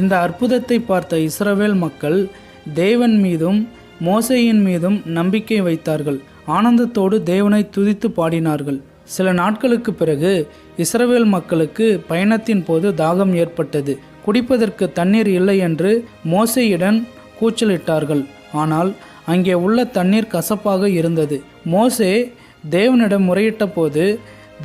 இந்த அற்புதத்தை பார்த்த இஸ்ரவேல் மக்கள் தேவன் மீதும் மோசேயின் மீதும் நம்பிக்கை வைத்தார்கள். ஆனந்தத்தோடு தேவனை துதித்து பாடினார்கள். சில நாட்களுக்கு பிறகு இஸ்ரவேல் மக்களுக்கு பயணத்தின் போது தாகம் ஏற்பட்டது. குடிப்பதற்கு தண்ணீர் இல்லை என்று மோசேயிடம் கூச்சலிட்டார்கள். ஆனால் அங்கே உள்ள தண்ணீர் கசப்பாக இருந்தது. மோசே தேவனிடம் முறையிட்ட போது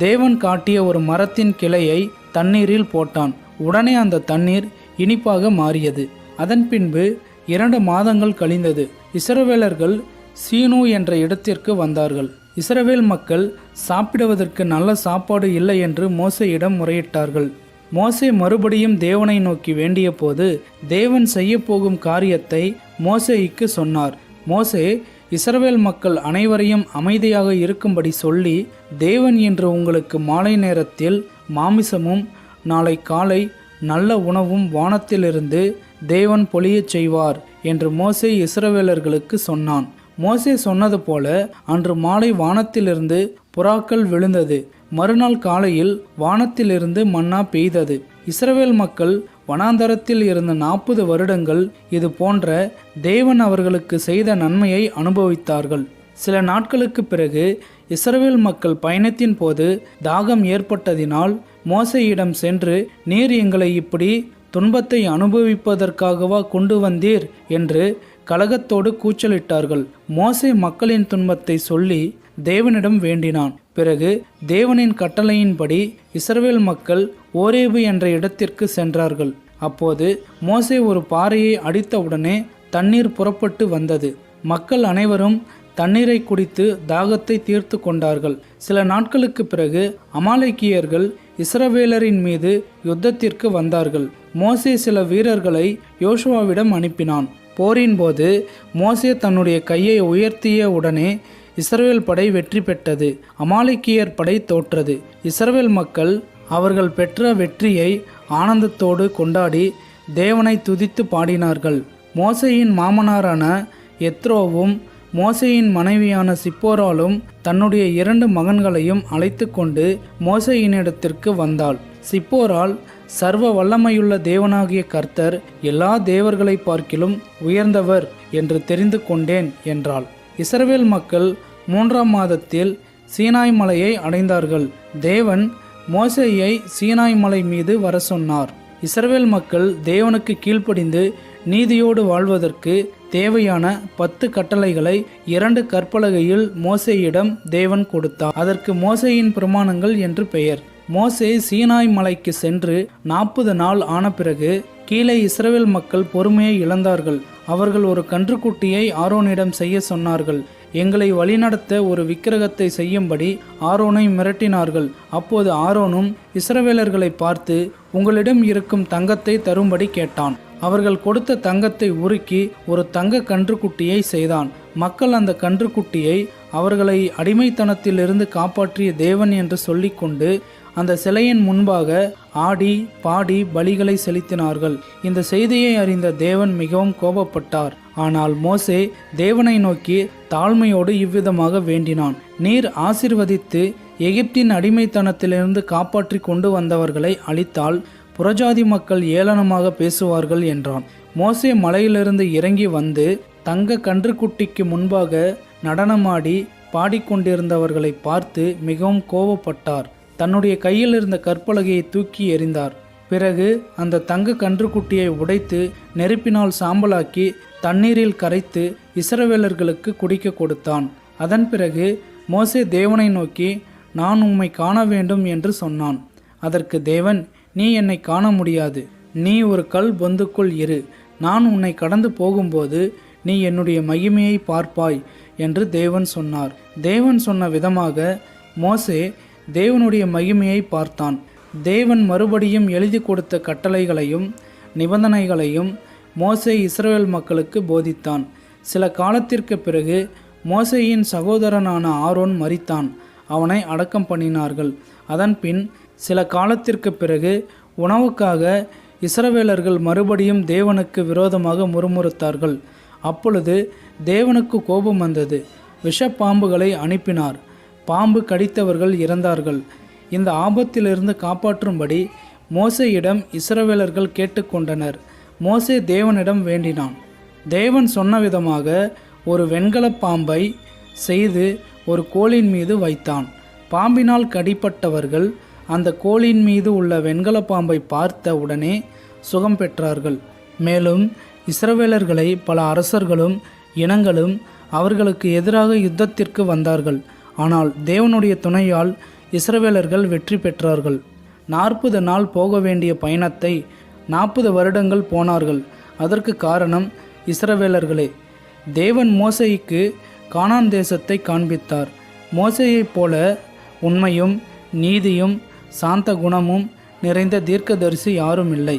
தேவன் காட்டிய ஒரு மரத்தின் கிளையை தண்ணீரில் போட்டான். உடனே அந்த தண்ணீர் இனிப்பாக மாறியது. அதன் பின்பு 2 மாதங்கள் கழிந்தது. இஸ்ரவேலர்கள் சீனு என்ற இடத்திற்கு வந்தார்கள். இஸ்ரவேல் மக்கள் சாப்பிடுவதற்கு நல்ல சாப்பாடு இல்லை என்று மோசேயிடம் முறையிட்டார்கள். மோசே மறுபடியும் தேவனை நோக்கி வேண்டிய போது தேவன் செய்ய போகும் காரியத்தை மோசேய்க்கு சொன்னார். மோசே இஸ்ரவேல் மக்கள் அனைவரையும் அமைதியாக இருக்கும்படி சொல்லி, தேவன் இன்று உங்களுக்கு மாலை நேரத்தில் மாமிசமும் நாளை காலை நல்ல உணவும் வானத்திலிருந்து தேவன் பொழியச் செய்வார் என்று மோசே இஸ்ரவேலர்களுக்கு சொன்னான். மோசே சொன்னது போல அன்று மாலை வானத்திலிருந்து புறாக்கள் விழுந்தது. மறுநாள் காலையில் வானத்திலிருந்து மன்னா பெய்தது. இஸ்ரவேல் மக்கள் வனாந்தரத்தில் இருந்த 40 வருடங்கள் இது போன்ற தேவன் அவர்களுக்கு செய்த நன்மையை அனுபவித்தார்கள். சில நாட்களுக்கு பிறகு இஸ்ரவேல் மக்கள் பயணத்தின் போது தாகம் ஏற்பட்டதினால் மோசேயிடம் சென்று, நீர் எங்களை இப்படி துன்பத்தை அனுபவிப்பதற்காகவா கொண்டு வந்தீர் என்று கலகத்தோடு கூச்சலிட்டார்கள். மோசே மக்களின் துன்பத்தை சொல்லி தேவனிடம் வேண்டினான். பிறகு தேவனின் கட்டளையின்படி இஸ்ரவேல் மக்கள் ஓரேபு என்ற இடத்திற்கு சென்றார்கள். அப்போது மோசே ஒரு பாறையை அடித்தவுடனே தண்ணீர் புறப்பட்டு வந்தது. மக்கள் அனைவரும் தண்ணீரை குடித்து தாகத்தை தீர்த்து கொண்டார்கள். சில நாட்களுக்கு பிறகு அமாலேக்கியர்கள் இஸ்ரவேலரின் மீது யுத்தத்திற்கு வந்தார்கள். மோசே சில வீரர்களை யோசுவாவிடம் அனுப்பினான். போரின் போது மோசே தன்னுடைய கையை உயர்த்திய உடனே இஸ்ரவேல் படை வெற்றி பெற்றது. அமாலேக்கியர் படை தோற்றது. இஸ்ரவேல் மக்கள் அவர்கள் பெற்ற வெற்றியை ஆனந்தத்தோடு கொண்டாடி தேவனை துதித்து பாடினார்கள். மோசேயின் மாமனாரான எத்ரோவும் மோசேயின் மனைவியான சிப்போராலும் தன்னுடைய 2 மகன்களையும் அழைத்து கொண்டு மோசேயினிடத்திற்கு வந்தாள். சிப்போரால் சர்வ வல்லமையுள்ள தேவனாகிய கர்த்தர் எல்லா தேவர்களை பார்க்கிலும் உயர்ந்தவர் என்று தெரிந்து கொண்டேன் என்றாள். இஸ்ரவேல் மக்கள் 3ஆம் மாதத்தில் சீனாய் மலையை அடைந்தார்கள். தேவன் மோசேயை சீனாய் மலை மீது வர சொன்னார். இஸ்ரவேல் மக்கள் தேவனுக்கு கீழ்ப்படிந்து நீதியோடு வாழ்வதற்கு தேவையான 10 கட்டளைகளை 2 கற்பலகையில் மோசேயிடம் தேவன் கொடுத்தார். அதற்கு மோசேயின் பிரமாணங்கள் என்று பெயர். மோசே சீனாய் மலைக்கு சென்று 40 நாள் ஆன பிறகு கீழே இஸ்ரவேல் மக்கள் பொறுமையை இழந்தார்கள். அவர்கள் ஒரு கன்றுக்குட்டியை ஆரோனிடம் செய்ய சொன்னார்கள். எங்களை வழிநடத்த ஒரு விக்கிரகத்தை செய்யும்படி ஆரோனை மிரட்டினார்கள். அப்போது ஆரோனும் இஸ்ரவேலர்களை பார்த்து, உங்களிடம் இருக்கும் தங்கத்தை தரும்படி கேட்டான். அவர்கள் கொடுத்த தங்கத்தை உருக்கி ஒரு தங்க கன்றுக்குட்டியை செய்தான். மக்கள் அந்த கன்றுக்குட்டியை அவர்களை அடிமைத்தனத்திலிருந்து காப்பாற்றிய தேவன் என்று சொல்லிக்கொண்டு அந்த சிலையின் முன்பாக ஆடி பாடி பலிகளை செலுத்தினார்கள். இந்த செய்தியை அறிந்த தேவன் மிகவும் கோபப்பட்டார். ஆனால் மோசே தேவனை நோக்கி தாழ்மையோடு இவ்விதமாக வேண்டினான். நீர் ஆசீர்வதித்து எகிப்தின் அடிமைத்தனத்திலிருந்து காப்பாற்றி கொண்டு வந்தவர்களை அழித்தால் புறஜாதி மக்கள் ஏளனமாக பேசுவார்கள் என்றான். மோசே மலையிலிருந்து இறங்கி வந்து தங்க கன்றுக்குட்டிக்கு முன்பாக நடனமாடி பாடிக்கொண்டிருந்தவர்களை பார்த்து மிகவும் கோபப்பட்டார். தன்னுடைய கையில் இருந்த கற்பலகையை தூக்கி எறிந்தார். பிறகு அந்த தங்க கன்றுக்குட்டியை உடைத்து நெருப்பினால் சாம்பலாக்கி தண்ணீரில் கரைத்து இஸ்ரவேலர்களுக்கு குடிக்க கொடுத்தான். அதன் பிறகு மோசே தேவனை நோக்கி, நான் உம்மை காண வேண்டும் என்று சொன்னான். அதற்கு தேவன், நீ என்னை காண முடியாது. நீ ஒரு கல் பொந்துக்குள் இரு. நான் உன்னை கடந்து போகும்போது நீ என்னுடைய மகிமையை பார்ப்பாய் என்று தேவன் சொன்னார். தேவன் சொன்ன விதமாக மோசே தேவனுடைய மகிமையை பார்த்தான். தேவன் மறுபடியும் எழுதி கொடுத்த கட்டளைகளையும் நிபந்தனைகளையும் மோசே இஸ்ரவேல் மக்களுக்கு போதித்தான். சில காலத்திற்கு பிறகு மோசேயின் சகோதரனான ஆரோன் மரித்தான். அவனை அடக்கம் பண்ணினார்கள். அதன்பின் சில காலத்திற்கு பிறகு உணவுக்காக இஸ்ரவேலர்கள் மறுபடியும் தேவனுக்கு விரோதமாக முறுமுறுத்தார்கள். அப்பொழுது தேவனுக்கு கோபம் வந்தது. விஷப்பாம்புகளை அனுப்பினார். பாம்பு கடித்தவர்கள் இறந்தார்கள். இந்த ஆபத்திலிருந்து காப்பாற்றும்படி மோசேயிடம் இஸ்ரவேலர்கள் கேட்டுக்கொண்டனர். மோசே தேவனிடம் வேண்டினான். தேவன் சொன்ன விதமாக ஒரு வெண்கலப் பாம்பை செய்து ஒரு கோலின் மீது வைத்தான். பாம்பினால் கடிப்பட்டவர்கள் அந்த கோலின் மீது உள்ள வெண்கலப் பாம்பை பார்த்த உடனே சுகம் பெற்றார்கள். மேலும் இஸ்ரவேலர்களை பல அரசர்களும் இனங்களும் அவர்களுக்கு எதிராக யுத்தத்திற்கு வந்தார்கள். ஆனால் தேவனுடைய துணையால் இஸ்ரவேலர்கள் வெற்றி பெற்றார்கள். 40 நாள் போக வேண்டிய பயணத்தை 40 வருடங்கள் போனார்கள். அதற்கு காரணம் இஸ்ரவேலர்களே. தேவன் மோசேக்கு கானான் தேசத்தை காண்பித்தார். மோசேயைப் போல உண்மையும் நீதியும் சாந்த குணமும் நிறைந்த தீர்க்கதரிசி யாரும் இல்லை.